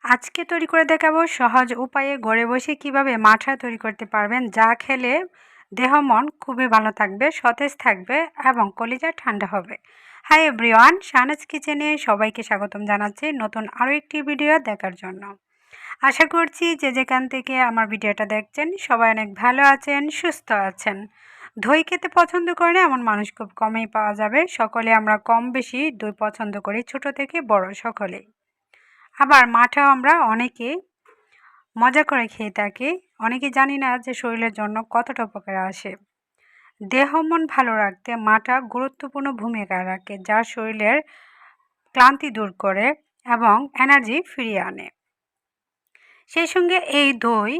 আজকে তৈরি করে দেখাবো সহজ উপায়ে ঘরে বসে কিভাবে মাঠা তৈরি করতে পারবেন, যা খেলে দেহ মন খুবই ভালো থাকবে, সতেজ থাকবে এবং কলিজা ঠান্ডা হবে। হাই এভরিওয়ান, শাহনাজ কিচেনে সবাইকে স্বাগতম জানাচ্ছি নতুন আরও একটি ভিডিও দেখার জন্য। আশা করছি যে যেখান থেকে আমার ভিডিওটা দেখছেন সবাই অনেক ভালো আছেন, সুস্থ আছেন। দই খেতে পছন্দ করে না এমন মানুষ খুব কমই পাওয়া যাবে। সকলে আমরা কম বেশি দই পছন্দ করি, ছোট থেকে বড় সকলেই। আবার মাঠাও আমরা অনেকে মজা করে খেয়ে থাকি। অনেকে জানি না যে শরীরের জন্য কতটা উপকার আসে। দেহ মন ভালো রাখতে মাঠা গুরুত্বপূর্ণ ভূমিকা রাখে, যা শরীরের ক্লান্তি দূর করে এবং এনার্জি ফিরিয়ে আনে। সেই সঙ্গে এই দই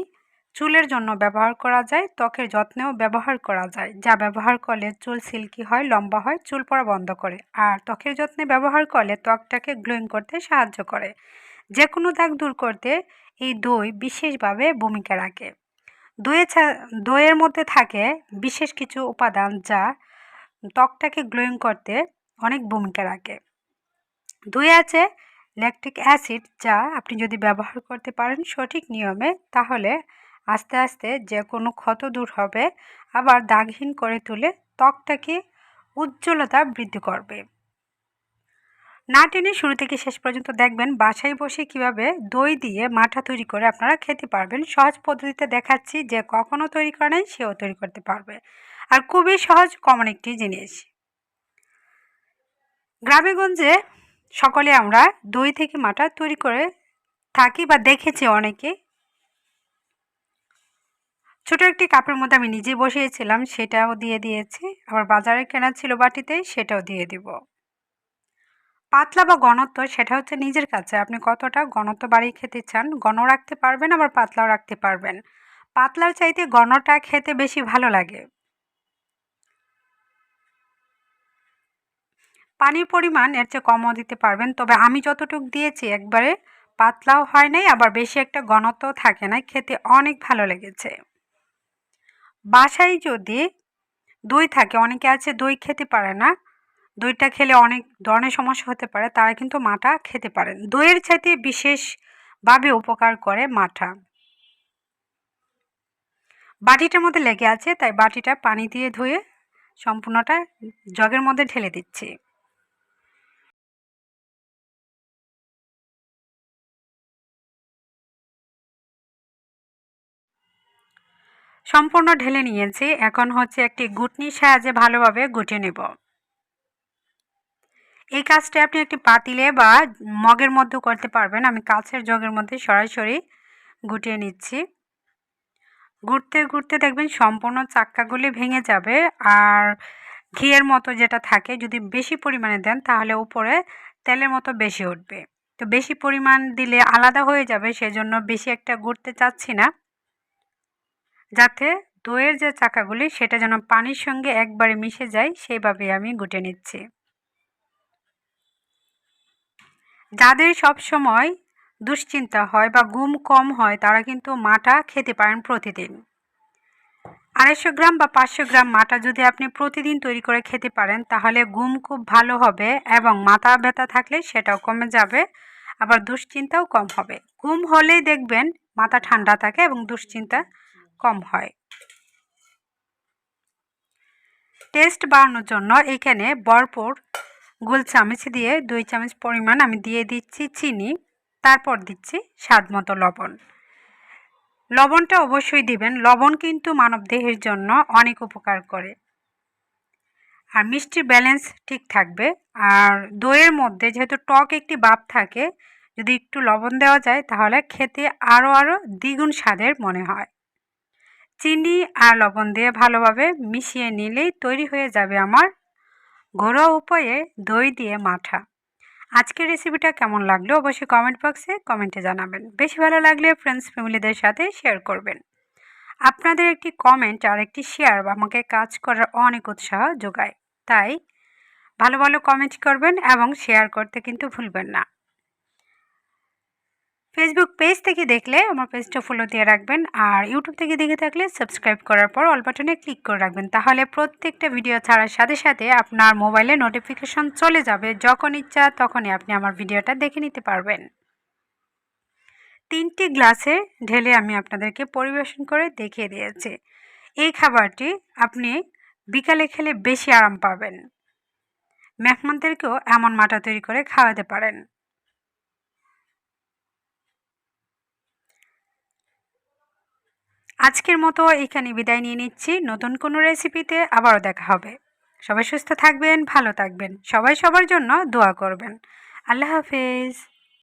চুলের জন্য ব্যবহার করা যায়, ত্বকের যত্নেও ব্যবহার করা যায়, যা ব্যবহার করলে চুল সিল্কি হয়, লম্বা হয়, চুল পড়া বন্ধ করে। আর ত্বকের যত্নে ব্যবহার করলে ত্বকটাকে গ্লোয়িং করতে সাহায্য করে। যে কোনো দাগ দূর করতে এই দই বিশেষভাবে ভূমিকা রাখে। দইয়ের মধ্যে থাকে বিশেষ কিছু উপাদান যা ত্বকটাকে গ্লোয়িং করতে অনেক ভূমিকা রাখে। দই আছে ল্যাকটিক অ্যাসিড, যা আপনি যদি ব্যবহার করতে পারেন সঠিক নিয়মে, তাহলে আস্তে আস্তে যে কোনো ক্ষত দূর হবে, আবার দাগহীন করে তুলে ত্বকটাকে উজ্জ্বলতা বৃদ্ধি করবে। না টেনে শুরু থেকে শেষ পর্যন্ত দেখবেন বাসায় বসে কিভাবে দই দিয়ে মাঠা তৈরি করে আপনারা খেতে পারবেন। সহজ পদ্ধতিতে দেখাচ্ছি, যে কখনো তৈরি করে নাই সেও তৈরি করতে পারবে। আর খুবই সহজ কমন একটি জিনিস। গ্রামেগঞ্জে সকলে আমরা দই থেকে মাঠা তৈরি করে থাকি বা দেখেছি অনেকে। ছোট একটি কাপের মধ্যে আমি নিজে বসিয়েছিলাম, সেটাও দিয়ে দিয়েছি। আবার বাজারে কেনা ছিল বাটিতে, সেটাও দিয়ে দিব। পাতলা বা ঘনত্ব সেটা হচ্ছে নিজের কাছে, আপনি কতটা ঘনত্ব বাড়িয়ে খেতে চান। ঘন রাখতে পারবেন, আবার পাতলাও রাখতে পারবেন। পাতলার চাইতে ঘনটা খেতে বেশি ভালো লাগে। পানির পরিমাণ এর চেয়ে কমও দিতে পারবেন, তবে আমি যতটুকু দিয়েছি একবারে পাতলাও হয় নাই, আবার বেশি একটা ঘনত্ব থাকে না, খেতে অনেক ভালো লেগেছে। বাসায় যদি দই থাকে, অনেকে আছে দই খেতে পারে না, দইটা খেলে অনেক ধরনের সমস্যা হতে পারে, তারা কিন্তু মাঠা খেতে পারেন। দইয়ের চাইতে বিশেষভাবে উপকার করে মাঠা। বাটিটার মধ্যে লেগে আছে, তাই বাটিটা পানি দিয়ে ধুয়ে সম্পূর্ণটা জগের মধ্যে ঢেলে দিচ্ছি। সম্পূর্ণ ঢেলে নিয়েছি। এখন হচ্ছে একটি গুটনির সাহায্যে ভালোভাবে গুটিয়ে নেব। এই কাজটা আপনি একটি পাতিলে বা মগের মধ্যে করতে পারবেন। আমি কাঁচের জগের মধ্যে সরাসরি গুটিয়ে নিচ্ছি। ঘুরতে ঘুরতে দেখবেন সম্পূর্ণ চাক্কাগুলি ভেঙে যাবে। আর ঘিয়ের মতো যেটা থাকে, যদি বেশি পরিমাণে দেন তাহলে উপরে তেলের মতো বেশি উঠবে। তো বেশি পরিমাণ দিলে আলাদা হয়ে যাবে, সেজন্য বেশি একটা গুড়তে চাচ্ছি না, যাতে দইয়ের যে চাকাগুলি সেটা যেন পানির সঙ্গে একবারে মিশে যায়, সেইভাবে আমি গুটে নিচ্ছি। যাদের সব সময় দুশ্চিন্তা হয় বা ঘুম কম হয়, তারা কিন্তু মাঠা খেতে পারেন প্রতিদিন। 250 গ্রাম বা 500 গ্রাম মাঠা যদি আপনি প্রতিদিন তৈরি করে খেতে পারেন, তাহলে ঘুম খুব ভালো হবে এবং মাথা ব্যথা থাকলে সেটাও কমে যাবে, আবার দুশ্চিন্তাও কম হবে। ঘুম হলেই দেখবেন মাথা ঠান্ডা থাকে এবং দুশ্চিন্তা কম হয়। টেস্ট বাড়ানোর জন্য এখানে ভরপুর গোল চামচ দিয়ে 2 চামচ পরিমাণ আমি দিয়ে দিচ্ছি চিনি, তারপর দিচ্ছি স্বাদ মতো লবণ। লবণটা অবশ্যই দিবেন, লবণ কিন্তু মানবদেহের জন্য অনেক উপকার করে। আর মিষ্টির ব্যালেন্স ঠিক থাকবে। আর দইয়ের মধ্যে যেহেতু টক একটি ভাব থাকে, যদি একটু লবণ দেওয়া যায় তাহলে খেতে আরও দ্বিগুণ স্বাদের মনে হয়। চিনি আর লবণ দিয়ে ভালোভাবে মিশিয়ে নিলেই তৈরি হয়ে যাবে আমার ঘরোয়া উপায়ে দই দিয়ে মাঠা। আজকের রেসিপিটা কেমন লাগলো অবশ্যই কমেন্ট বক্সে কমেন্টে জানাবেন। বেশি ভালো লাগলে ফ্রেন্ডস ফ্যামিলিদের সাথে শেয়ার করবেন। আপনাদের একটি কমেন্ট আর একটি শেয়ার আমাকে কাজ করার অনেক উৎসাহ যোগায়, তাই ভালো ভালো কমেন্ট করবেন এবং শেয়ার করতে কিন্তু ভুলবেন না। ফেসবুক পেজ থেকে দেখলে আমার পেজটা ফলো দিয়ে রাখবেন, আর ইউটিউব থেকে দেখে থাকলে সাবস্ক্রাইব করার পর অল বাটনে ক্লিক করে রাখবেন, তাহলে প্রত্যেকটা ভিডিও ছাড়ার সাথে সাথে আপনার মোবাইলে নোটিফিকেশন চলে যাবে। যখন ইচ্ছা তখনই আপনি আমার ভিডিওটা দেখে নিতে পারবেন। 3টি গ্লাসে ঢেলে আমি আপনাদেরকে পরিবেশন করে দেখিয়ে দিয়েছি। এই খাবারটি আপনি বিকালে খেলে বেশি আরাম পাবেন। মেহমানদেরকেও এমন মাঠা তৈরি করে খাওয়াতে পারেন। আজকের মতো এখানে বিদায় নিয়ে নিচ্ছি। নতুন কোনো রেসিপিতে আবারও দেখা হবে। সবাই সুস্থ থাকবেন, ভালো থাকবেন। সবাই সবার জন্য দোয়া করবেন। আল্লাহ হাফেজ।